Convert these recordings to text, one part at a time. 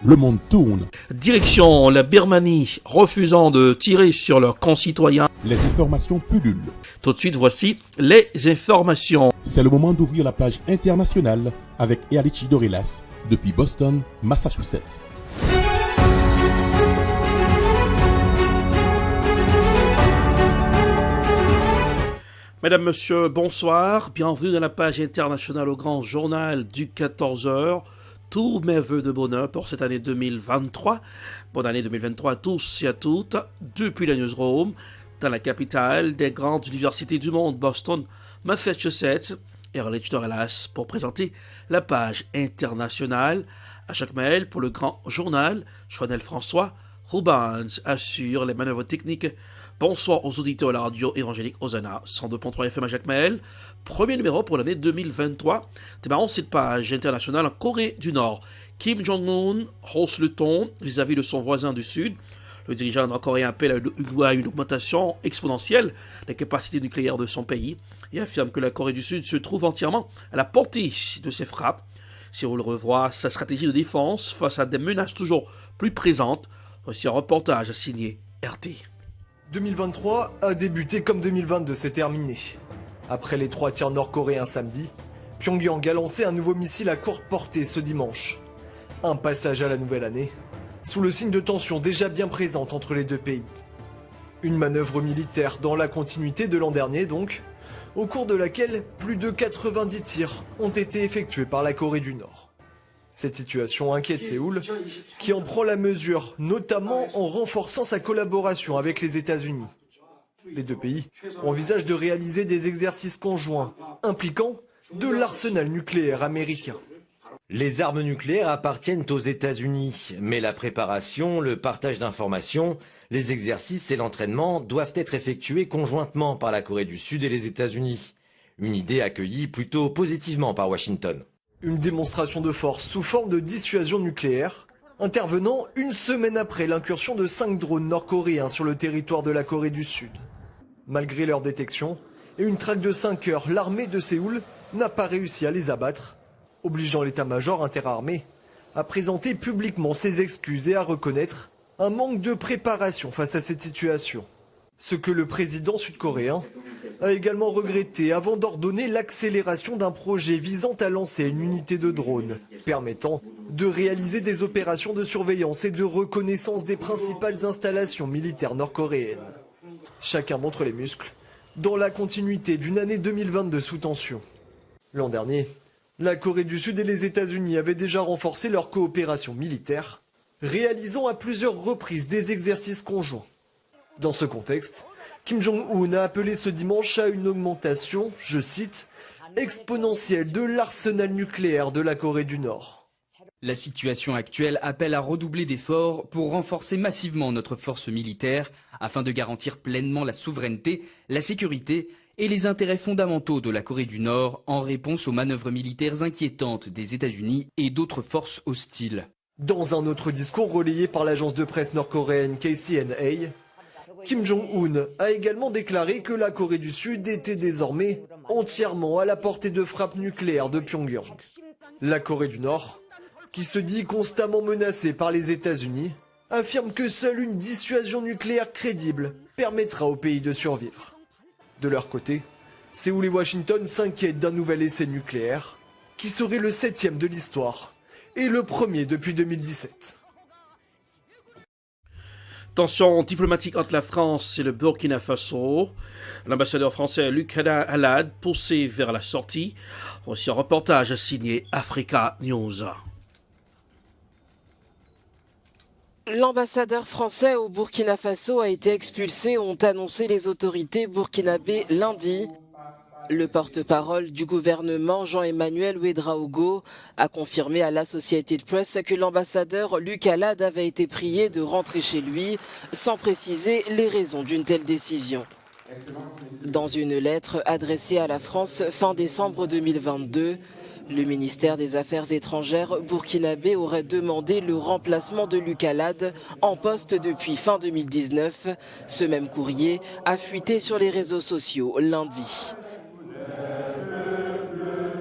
le monde tourne. Direction la Birmanie, refusant de tirer sur leurs concitoyens. Les informations pullulent. Tout de suite, voici les informations. C'est le moment d'ouvrir la page internationale avec Ealichi Dorilas depuis Boston, Massachusetts. Mesdames, Messieurs, bonsoir. Bienvenue dans la page internationale au grand journal du 14h. Tous mes voeux de bonheur pour cette année 2023. Bonne année 2023 à tous et à toutes. Depuis la newsroom, dans la capitale des grandes universités du monde, Boston, Massachusetts, Ealichi Dorilas pour présenter la page internationale. À chaque mail pour le grand journal, Joannel François Rubens assure les manœuvres techniques. Bonsoir aux auditeurs de la radio évangélique Hosanna, 102.3 FM à Jacmel. Premier numéro pour l'année 2023. Démarrons cette page internationale en Corée du Nord. Kim Jong-un hausse le ton vis-à-vis de son voisin du Sud. Le dirigeant nord-coréen appelle à une augmentation exponentielle des capacités nucléaires de son pays et affirme que la Corée du Sud se trouve entièrement à la portée de ses frappes. Séoul revoit sa stratégie de défense face à des menaces toujours plus présentes. Voici un reportage signé RT. 2023 a débuté comme 2022 s'est terminé. Après les 3 tirs nord-coréens samedi, Pyongyang a lancé un nouveau missile à courte portée ce dimanche. Un passage à la nouvelle année, sous le signe de tension déjà bien présente entre les deux pays. Une manœuvre militaire dans la continuité de l'an dernier donc, au cours de laquelle plus de 90 tirs ont été effectués par la Corée du Nord. Cette situation inquiète Séoul, qui en prend la mesure, notamment en renforçant sa collaboration avec les États-Unis. Les deux pays envisagent de réaliser des exercices conjoints, impliquant de l'arsenal nucléaire américain. Les armes nucléaires appartiennent aux États-Unis, mais la préparation, le partage d'informations, les exercices et l'entraînement doivent être effectués conjointement par la Corée du Sud et les États-Unis. Une idée accueillie plutôt positivement par Washington. Une démonstration de force sous forme de dissuasion nucléaire, intervenant une semaine après l'incursion de 5 drones nord-coréens sur le territoire de la Corée du Sud. Malgré leur détection et une traque de 5 heures, l'armée de Séoul n'a pas réussi à les abattre, obligeant l'état-major interarmé à présenter publiquement ses excuses et à reconnaître un manque de préparation face à cette situation. Ce que le président sud-coréen a également regretté avant d'ordonner l'accélération d'un projet visant à lancer une unité de drones permettant de réaliser des opérations de surveillance et de reconnaissance des principales installations militaires nord-coréennes. Chacun montre les muscles dans la continuité d'une année 2022 sous tension. L'an dernier, la Corée du Sud et les États-Unis avaient déjà renforcé leur coopération militaire, réalisant à plusieurs reprises des exercices conjoints. Dans ce contexte, Kim Jong-un a appelé ce dimanche à une augmentation, je cite, exponentielle de l'arsenal nucléaire de la Corée du Nord. La situation actuelle appelle à redoubler d'efforts pour renforcer massivement notre force militaire afin de garantir pleinement la souveraineté, la sécurité et les intérêts fondamentaux de la Corée du Nord en réponse aux manœuvres militaires inquiétantes des États-Unis et d'autres forces hostiles. Dans un autre discours relayé par l'agence de presse nord-coréenne KCNA, Kim Jong-un a également déclaré que la Corée du Sud était désormais entièrement à la portée de frappes nucléaires de Pyongyang. La Corée du Nord, qui se dit constamment menacée par les États-Unis, affirme que seule une dissuasion nucléaire crédible permettra au pays de survivre. De leur côté, Séoul et Washington s'inquiètent d'un nouvel essai nucléaire, qui serait le 7e de l'histoire et le premier depuis 2017. Tension diplomatique entre la France et le Burkina Faso. L'ambassadeur français Luc Alad poussé vers la sortie. Voici un reportage signé Africa News. L'ambassadeur français au Burkina Faso a été expulsé, ont annoncé les autorités burkinabées lundi. Le porte-parole du gouvernement, Jean-Emmanuel Ouédraogo, a confirmé à l'Associated Press que l'ambassadeur Luc Alad avait été prié de rentrer chez lui, sans préciser les raisons d'une telle décision. Dans une lettre adressée à la France fin décembre 2022, le ministère des Affaires étrangères burkinabé aurait demandé le remplacement de Luc Alad en poste depuis fin 2019. Ce même courrier a fuité sur les réseaux sociaux lundi.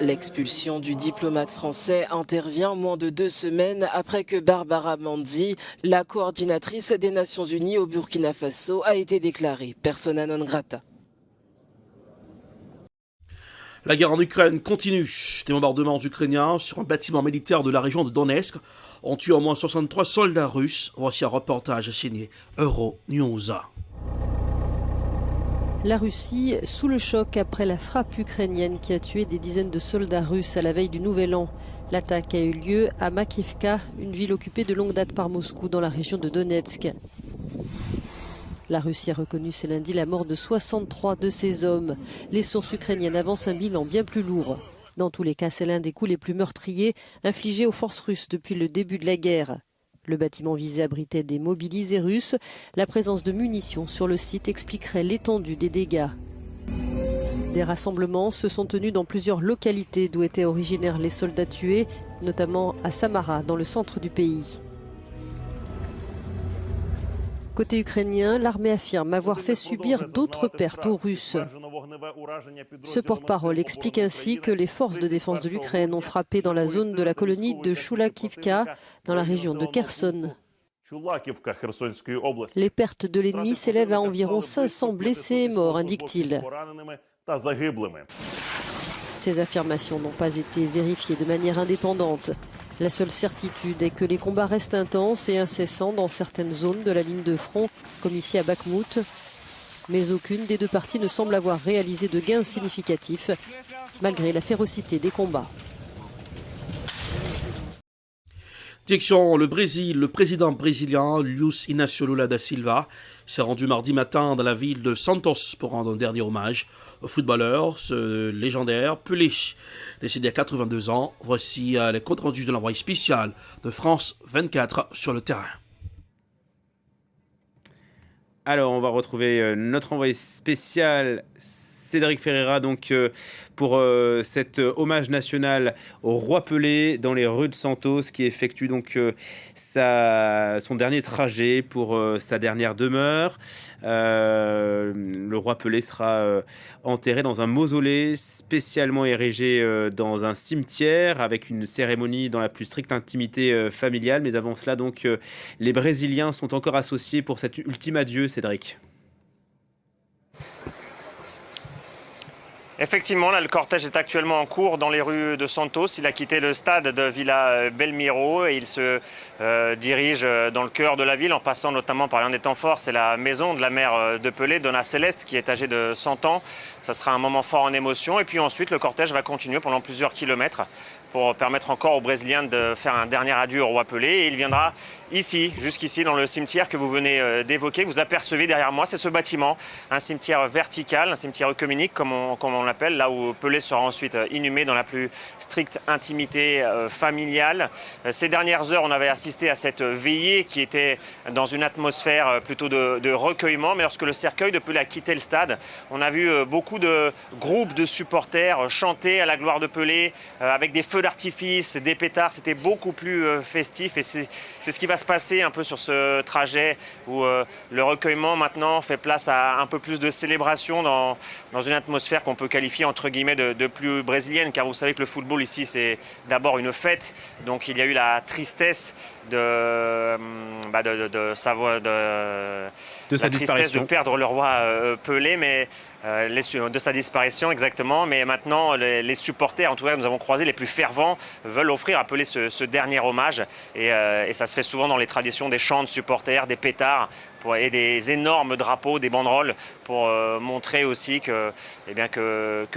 L'expulsion du diplomate français intervient moins de 2 semaines après que Barbara Manzi, la coordinatrice des Nations Unies au Burkina Faso, a été déclarée persona non grata. La guerre en Ukraine continue. Des bombardements ukrainiens sur un bâtiment militaire de la région de Donetsk ont tué au moins 63 soldats russes. Voici un reportage signé Euronews. La Russie sous le choc après la frappe ukrainienne qui a tué des dizaines de soldats russes à la veille du Nouvel An. L'attaque a eu lieu à Makivka, une ville occupée de longue date par Moscou dans la région de Donetsk. La Russie a reconnu ce lundi la mort de 63 de ses hommes. Les sources ukrainiennes avancent un bilan bien plus lourd. Dans tous les cas, c'est l'un des coups les plus meurtriers infligés aux forces russes depuis le début de la guerre. Le bâtiment visé abritait des mobilisés russes. La présence de munitions sur le site expliquerait l'étendue des dégâts. Des rassemblements se sont tenus dans plusieurs localités d'où étaient originaires les soldats tués, notamment à Samara, dans le centre du pays. Côté ukrainien, l'armée affirme avoir fait subir d'autres pertes aux Russes. Ce porte-parole explique ainsi que les forces de défense de l'Ukraine ont frappé dans la zone de la colonie de Shulakivka, dans la région de Kherson. Les pertes de l'ennemi s'élèvent à environ 500 blessés et morts, indique-t-il. Ces affirmations n'ont pas été vérifiées de manière indépendante. La seule certitude est que les combats restent intenses et incessants dans certaines zones de la ligne de front, comme ici à Bakhmout. Mais aucune des deux parties ne semble avoir réalisé de gains significatifs, malgré la férocité des combats. Direction le Brésil, le président brésilien Luiz Inácio Lula da Silva s'est rendu mardi matin dans la ville de Santos pour rendre un dernier hommage au footballeur, ce légendaire Pelé, décédé à 82 ans. Voici les comptes rendus de l'envoyé spécial de France 24 sur le terrain. Alors, on va retrouver notre envoyé spécial Cédric Ferreira donc pour cet hommage national au roi Pelé dans les rues de Santos, qui effectue donc son dernier trajet pour sa dernière demeure. Le roi Pelé sera enterré dans un mausolée spécialement érigé dans un cimetière avec une cérémonie dans la plus stricte intimité familiale. Mais avant cela, donc, les Brésiliens sont encore associés pour cet ultime adieu, Cédric. Effectivement, là, le cortège est actuellement en cours dans les rues de Santos. Il a quitté le stade de Vila Belmiro et il se dirige dans le cœur de la ville en passant notamment par l'un des temps forts. C'est la maison de la mère de Pelé, Dona Celeste, qui est âgée de 100 ans. Ça sera un moment fort en émotion. Et puis ensuite, le cortège va continuer pendant plusieurs kilomètres pour permettre encore aux Brésiliens de faire un dernier adieu au roi Pelé. Et il viendra ici, jusqu'ici, dans le cimetière que vous venez d'évoquer, que vous apercevez derrière moi. C'est ce bâtiment, un cimetière vertical, un cimetière œcuménique, comme on l'appelle, là où Pelé sera ensuite inhumé dans la plus stricte intimité familiale. Ces dernières heures, on avait assisté à cette veillée qui était dans une atmosphère plutôt de recueillement. Mais lorsque le cercueil de Pelé a quitté le stade, on a vu beaucoup de groupes de supporters chanter à la gloire de Pelé avec des feux d'artifice, des pétards. C'était beaucoup plus festif et c'est ce qui va se passer un peu sur ce trajet où le recueillement maintenant fait place à un peu plus de célébration dans une atmosphère qu'on peut qualifier entre guillemets de plus brésilienne, car vous savez que le football ici c'est d'abord une fête, donc il y a eu la tristesse de perdre le roi Pelé, mais de sa disparition exactement, mais maintenant les supporters, en tout cas nous avons croisé les plus fervents, veulent offrir à Pelé ce dernier hommage et ça se fait souvent dans les traditions des chants de supporters, des pétards et des énormes drapeaux, des banderoles pour montrer aussi que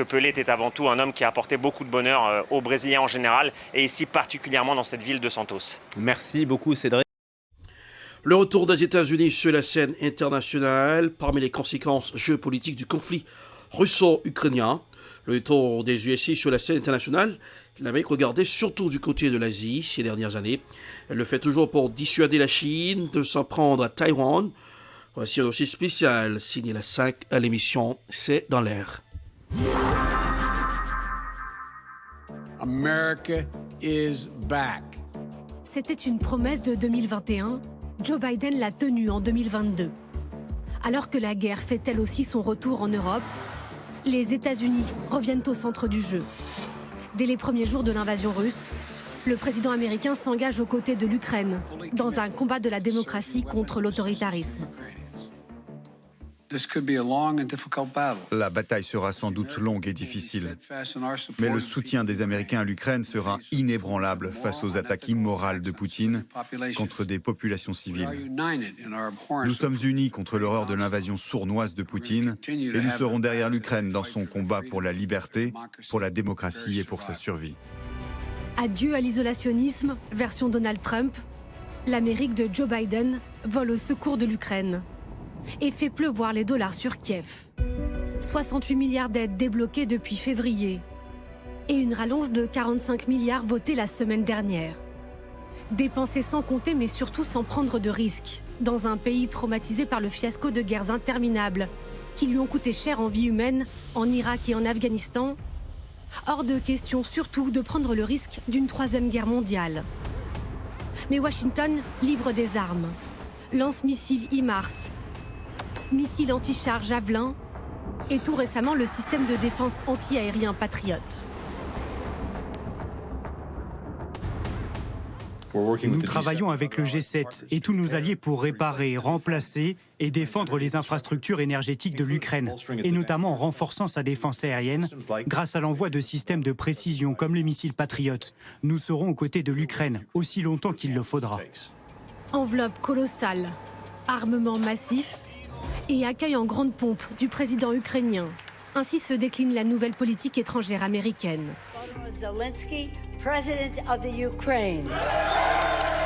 Pelé était avant tout un homme qui a apporté beaucoup de bonheur aux Brésiliens en général et ici particulièrement dans cette ville de Santos. Merci beaucoup Cédric. Le retour des États-Unis sur la scène internationale, parmi les conséquences géopolitiques du conflit russo-ukrainien. Le retour des USA sur la scène internationale, l'Amérique regardait surtout du côté de l'Asie ces dernières années. Elle le fait toujours pour dissuader la Chine de s'en prendre à Taïwan. Voici un dossier spécial signé la 5 à l'émission C'est dans l'air. America is back. C'était une promesse de 2021. Joe Biden l'a tenue en 2022. Alors que la guerre fait elle aussi son retour en Europe, les États-Unis reviennent au centre du jeu. Dès les premiers jours de l'invasion russe, le président américain s'engage aux côtés de l'Ukraine dans un combat de la démocratie contre l'autoritarisme. La bataille sera sans doute longue et difficile, mais le soutien des Américains à l'Ukraine sera inébranlable face aux attaques immorales de Poutine contre des populations civiles. Nous sommes unis contre l'horreur de l'invasion sournoise de Poutine et nous serons derrière l'Ukraine dans son combat pour la liberté, pour la démocratie et pour sa survie. Adieu à l'isolationnisme, version Donald Trump. L'Amérique de Joe Biden vole au secours de l'Ukraine et fait pleuvoir les dollars sur Kiev. 68 milliards d'aides débloquées depuis février et une rallonge de 45 milliards votée la semaine dernière. Dépensés sans compter mais surtout sans prendre de risques, dans un pays traumatisé par le fiasco de guerres interminables qui lui ont coûté cher en vie humaine en Irak et en Afghanistan. Hors de question surtout de prendre le risque d'une troisième guerre mondiale. Mais Washington livre des armes. Lance-missiles HIMARS, missiles anti-chars Javelin et tout récemment le système de défense anti-aérien Patriot. Nous travaillons avec le G7 et tous nos alliés pour réparer, remplacer et défendre les infrastructures énergétiques de l'Ukraine, et notamment en renforçant sa défense aérienne grâce à l'envoi de systèmes de précision comme les missiles Patriot. Nous serons aux côtés de l'Ukraine aussi longtemps qu'il le faudra. Enveloppe colossale, armement massif et accueil en grande pompe du président ukrainien. Ainsi se décline la nouvelle politique étrangère américaine.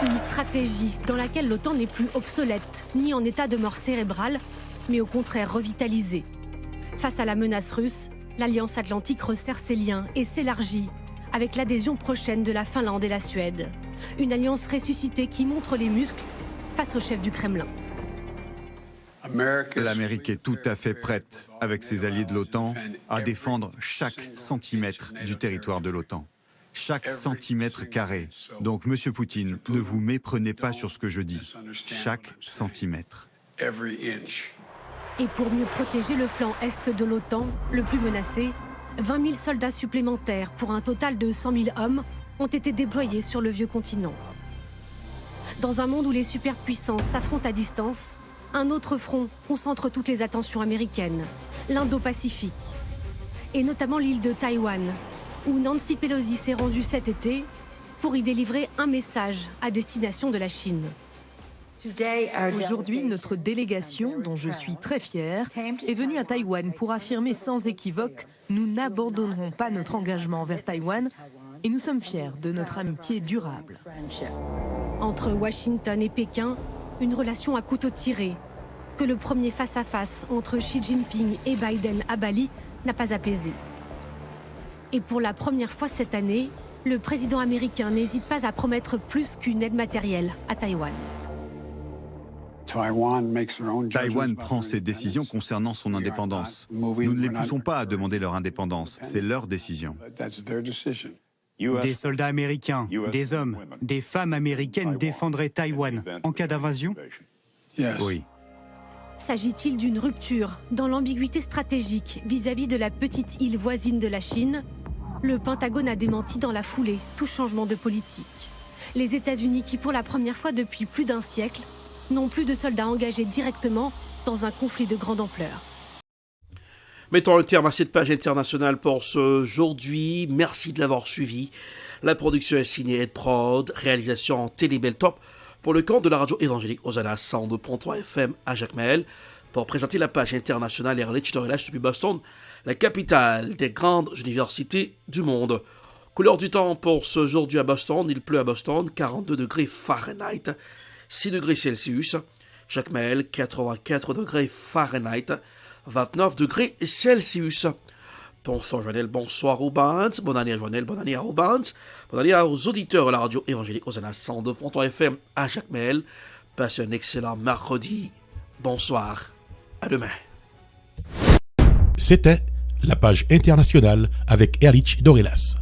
Une stratégie dans laquelle l'OTAN n'est plus obsolète, ni en état de mort cérébrale, mais au contraire revitalisée. Face à la menace russe, l'Alliance Atlantique resserre ses liens et s'élargit, avec l'adhésion prochaine de la Finlande et la Suède. Une alliance ressuscitée qui montre les muscles face au chef du Kremlin. L'Amérique est tout à fait prête, avec ses alliés de l'OTAN, à défendre chaque centimètre du territoire de l'OTAN. Chaque centimètre carré. Donc, Monsieur Poutine, ne vous méprenez pas sur ce que je dis. Chaque centimètre. Et pour mieux protéger le flanc est de l'OTAN, le plus menacé, 20 000 soldats supplémentaires pour un total de 100 000 hommes ont été déployés sur le vieux continent. Dans un monde où les superpuissances s'affrontent à distance, un autre front concentre toutes les attentions américaines, l'Indo-Pacifique, et notamment l'île de Taïwan, où Nancy Pelosi s'est rendue cet été pour y délivrer un message à destination de la Chine. Aujourd'hui, notre délégation, dont je suis très fière, est venue à Taïwan pour affirmer sans équivoque « Nous n'abandonnerons pas notre engagement envers Taïwan et nous sommes fiers de notre amitié durable ». Entre Washington et Pékin, une relation à couteau tiré, que le premier face-à-face entre Xi Jinping et Biden à Bali n'a pas apaisé. Et pour la première fois cette année, le président américain n'hésite pas à promettre plus qu'une aide matérielle à Taïwan. Taïwan prend ses décisions concernant son indépendance. Nous ne les poussons pas à demander leur indépendance, c'est leur décision. Des soldats américains, des hommes, des femmes américaines défendraient Taïwan en cas d'invasion ? Oui. S'agit-il d'une rupture dans l'ambiguïté stratégique vis-à-vis de la petite île voisine de la Chine ? Le Pentagone a démenti dans la foulée tout changement de politique. Les États-Unis qui, pour la première fois depuis plus d'un siècle, n'ont plus de soldats engagés directement dans un conflit de grande ampleur. Mettons un terme à cette page internationale pour aujourd'hui. Merci de l'avoir suivi. La production est signée Ed Prod, réalisation Télébeltop pour le compte de la radio évangélique Hosanna 102.3 FM à Jacmel pour présenter la page internationale Ehrlich Dorelas depuis Boston, la capitale des grandes universités du monde. Couleur du temps pour ce aujourd'hui à Boston. Il pleut à Boston, 42 degrés Fahrenheit, 6 degrés Celsius. Jacmel, 84 degrés Fahrenheit, 29 degrés Celsius. Bonsoir Joannel, bonsoir Roubans, bonne année à Joannel, bonne année à Roubans, bonne année aux auditeurs de la radio évangélique Hosanna 102.3 FM à Jacmel. Passez un excellent mercredi. Bonsoir, à demain. C'était la page internationale avec Ehrlich Dorelas.